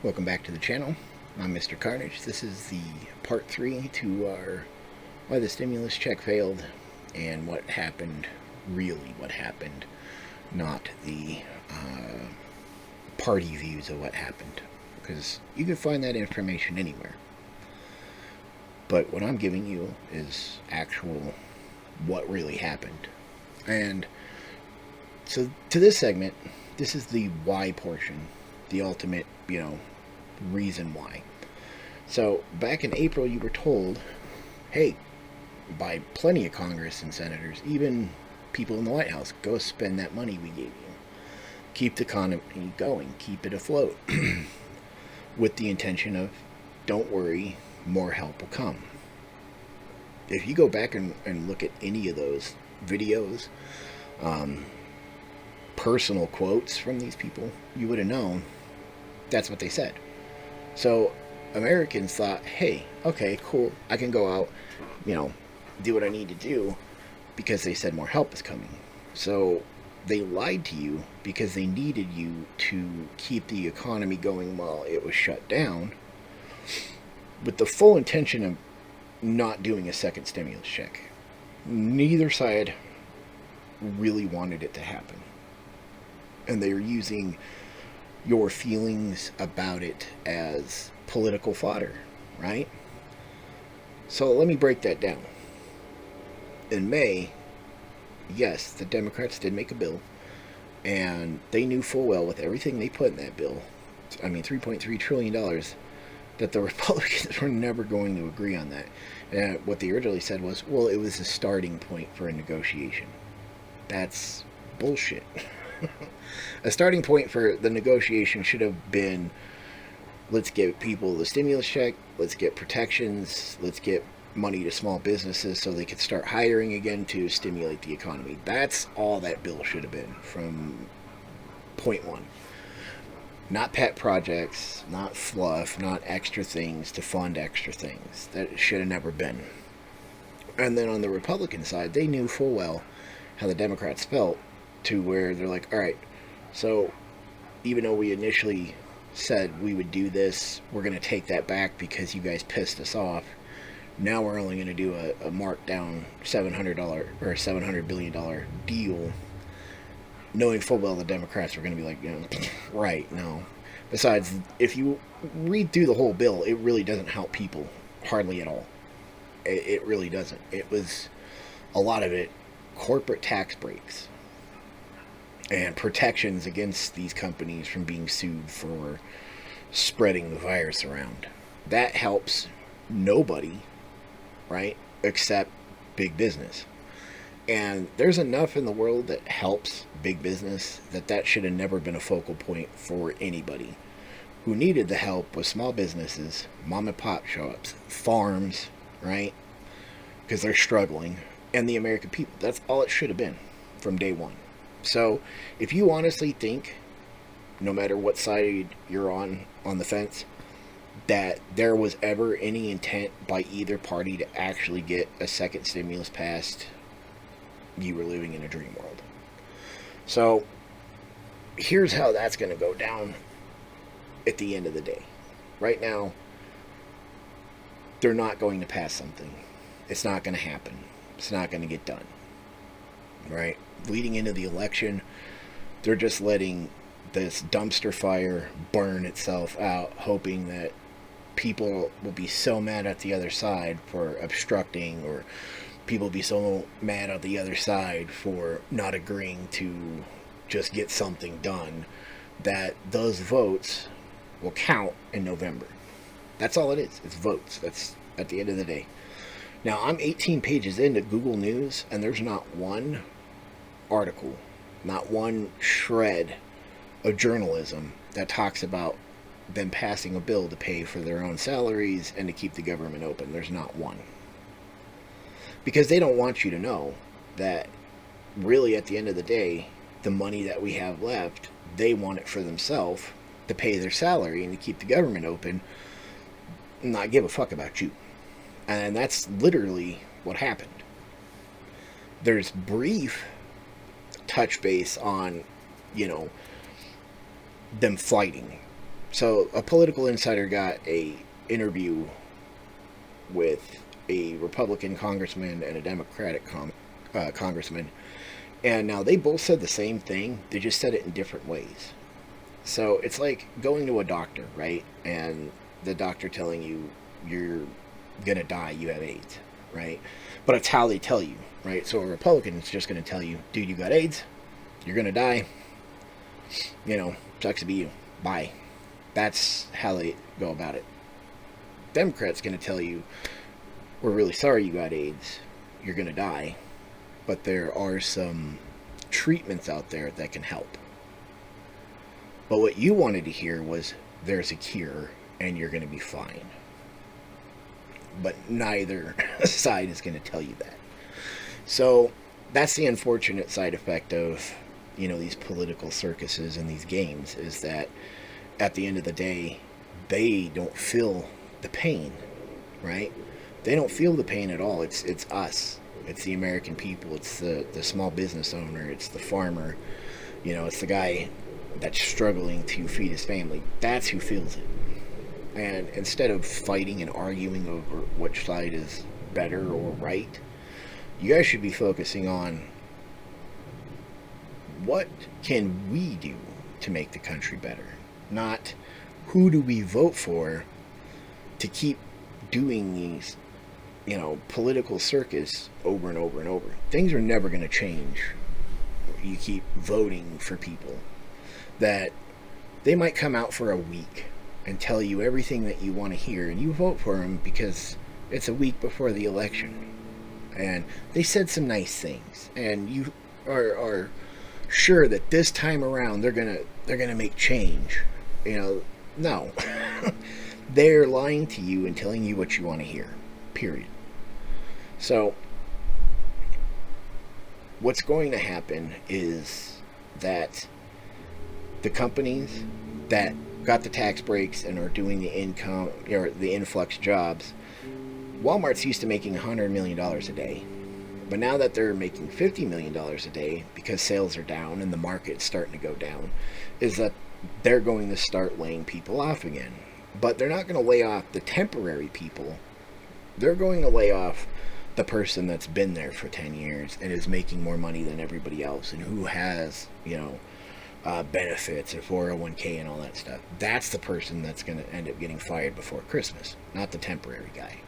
Welcome back to the channel. I'm Mr. Carnage. This is the part 3 to our why the stimulus check failed and what happened, really what happened, not the party views of what happened, because you can find that information anywhere. But what I'm giving you is actual what really happened. And so to this segment, this is the why portion, the ultimate, reason why. So back in April, you were told, hey, by plenty of Congress and senators, even people in the White House, go spend that money we gave you. Keep the economy going, keep it afloat, with the intention of, don't worry, more help will come. If you go back and look at any of those videos, personal quotes from these people, you would have known that's what they said. So Americans thought, hey, okay, cool, I can go out, do what I need to do because they said more help is coming. So they lied to you because they needed you to keep the economy going while it was shut down, with the full intention of not doing a second stimulus check. Neither side really wanted it to happen. And they were using your feelings about it as political fodder, right? So let me break that down. In May, yes, the Democrats did make a bill, and they knew full well with everything they put in that bill, I mean $3.3 trillion, that the Republicans were never going to agree on that. And what they originally said was, well, it was a starting point for a negotiation. That's bullshit. A starting point for the negotiation should have been, let's get people the stimulus check, let's get protections, let's get money to small businesses so they could start hiring again to stimulate the economy. That's all that bill should have been from point one. Not pet projects, not fluff, not extra things to fund extra things. That should have never been. And then on the Republican side, they knew full well how the Democrats felt, to where they're like, all right, so even though we initially said we would do this, we're going to take that back because you guys pissed us off. Now we're only going to do a markdown $700 or $700 billion deal, knowing full well the Democrats were going to be like, right, no. Besides, if you read through the whole bill, it really doesn't help people hardly at all. It really doesn't. It was a lot of it corporate tax breaks and protections against these companies from being sued for spreading the virus around. That helps nobody, right, except big business. And there's enough in the world that helps big business that should have never been a focal point for anybody. Who needed the help was small businesses, mom and pop shops, farms, right? Because they're struggling, and the American people. That's all it should have been from day one. So if you honestly think, no matter what side you're on the fence, that there was ever any intent by either party to actually get a second stimulus passed, you were living in a dream world. So here's how that's going to go down at the end of the day. Right now, they're not going to pass something. It's not going to happen. It's not going to get done. Right? Leading into the election, they're just letting this dumpster fire burn itself out, hoping that people will be so mad at the other side for obstructing, or people will be so mad at the other side for not agreeing to just get something done, that those votes will count in November. That's all it is. It's votes. That's at the end of the day. Now, I'm 18 pages into Google News, and there's not one article, not one shred of journalism that talks about them passing a bill to pay for their own salaries and to keep the government open. There's not one. Because they don't want you to know that really at the end of the day, the money that we have left, they want it for themselves to pay their salary and to keep the government open, and not give a fuck about you. And that's literally what happened. There's brief touch base on, them fighting So a political insider got a interview with a Republican congressman and a Democratic congressman, and now they both said the same thing. They just said it in different ways. So it's like going to a doctor, right? And the doctor telling you you're gonna die, you have AIDS, right? But it's how they tell you, right? So a Republican is just gonna tell you, dude, you got AIDS, you're gonna die, sucks to be you, bye. That's how they go about it. Democrats gonna tell you, we're really sorry you got AIDS, you're gonna die, but there are some treatments out there that can help. But what you wanted to hear was there's a cure and you're going to be fine. But neither side is going to tell you that. So that's the unfortunate side effect of, these political circuses and these games, is that at the end of the day, they don't feel the pain, right? They don't feel the pain at all. It's us. It's the American people. It's the small business owner. It's the farmer. It's the guy that's struggling to feed his family. That's who feels it. And instead of fighting and arguing over which side is better or right, you guys should be focusing on what can we do to make the country better, not who do we vote for to keep doing these, political circus over and over and over. Things are never going to change. You keep voting for people that they might come out for a week and tell you everything that you want to hear, and you vote for them because it's a week before the election and they said some nice things, and you are sure that this time around they're gonna make change. No. They're lying to you and telling you what you want to hear, period. So what's going to happen is that the companies that got the tax breaks and are doing the income or the influx jobs, Walmart's used to making $100 million a day. But now that they're making $50 million a day because sales are down and the market's starting to go down, is that they're going to start laying people off again. But they're not going to lay off the temporary people. They're going to lay off the person that's been there for 10 years and is making more money than everybody else and who has, benefits and 401k and all that stuff. That's the person that's going to end up getting fired before Christmas, not the temporary guy.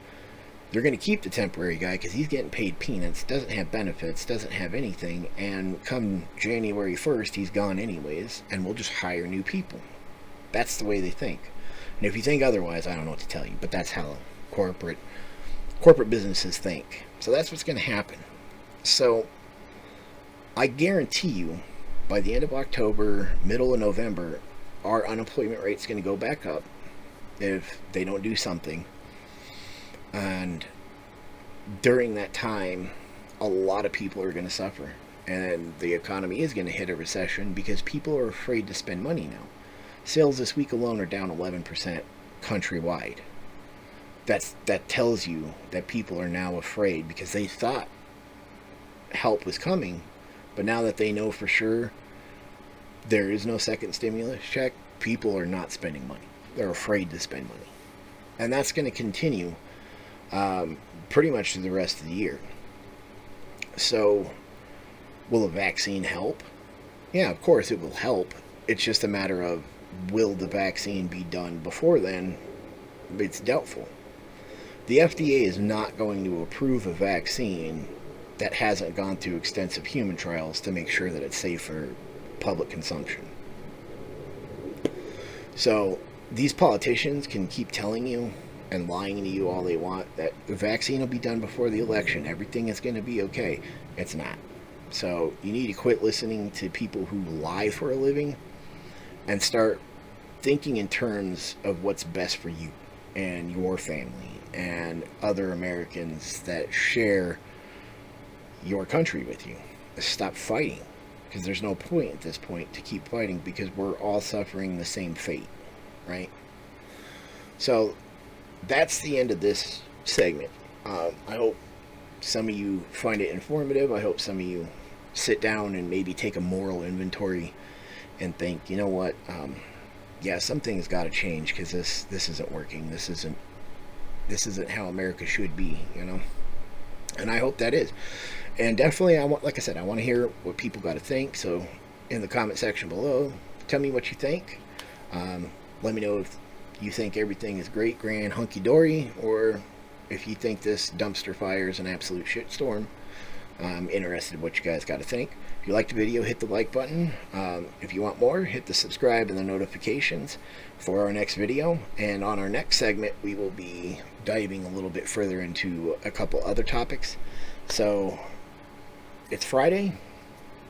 They're going to keep the temporary guy because he's getting paid peanuts, doesn't have benefits, doesn't have anything, and come January 1st, he's gone anyways, and we'll just hire new people. That's the way they think. And if you think otherwise, I don't know what to tell you, but that's how corporate businesses think. So that's what's going to happen. So I guarantee you, by the end of October, middle of November, our unemployment rate's going to go back up if they don't do something. And during that time, a lot of people are going to suffer. And the economy is going to hit a recession because people are afraid to spend money now. Sales this week alone are down 11% countrywide. That tells you that people are now afraid because they thought help was coming, but now that they know for sure there is no second stimulus check, people are not spending money. They're afraid to spend money. And that's going to continue pretty much through the rest of the year. So, will a vaccine help? Yeah, of course it will help. It's just a matter of, will the vaccine be done before then? It's doubtful. The FDA is not going to approve a vaccine that hasn't gone through extensive human trials to make sure that it's safe for public consumption. So these politicians can keep telling you and lying to you all they want that the vaccine will be done before the election, everything is going to be okay. It's not. So you need to quit listening to people who lie for a living and start thinking in terms of what's best for you and your family and other Americans that share your country with you. Stop fighting, because there's no point at this point to keep fighting because we're all suffering the same fate, right? So that's the end of this segment. I hope some of you find it informative. I hope some of you sit down and maybe take a moral inventory and think, you know what, yeah, something's got to change, because this isn't working. This isn't how America should be, you know. And I hope that is. And definitely, I want, like I said, I want to hear what people got to think. So, in the comment section below, tell me what you think. Let me know if you think everything is great, grand, hunky dory, or if you think this dumpster fire is an absolute shitstorm. I'm interested in what you guys got to think. If you liked the video, hit the like button. If you want more, hit the subscribe and the notifications for our next video. And on our next segment, we will be diving a little bit further into a couple other topics. So it's Friday.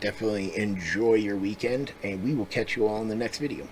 Definitely enjoy your weekend, and we will catch you all in the next video.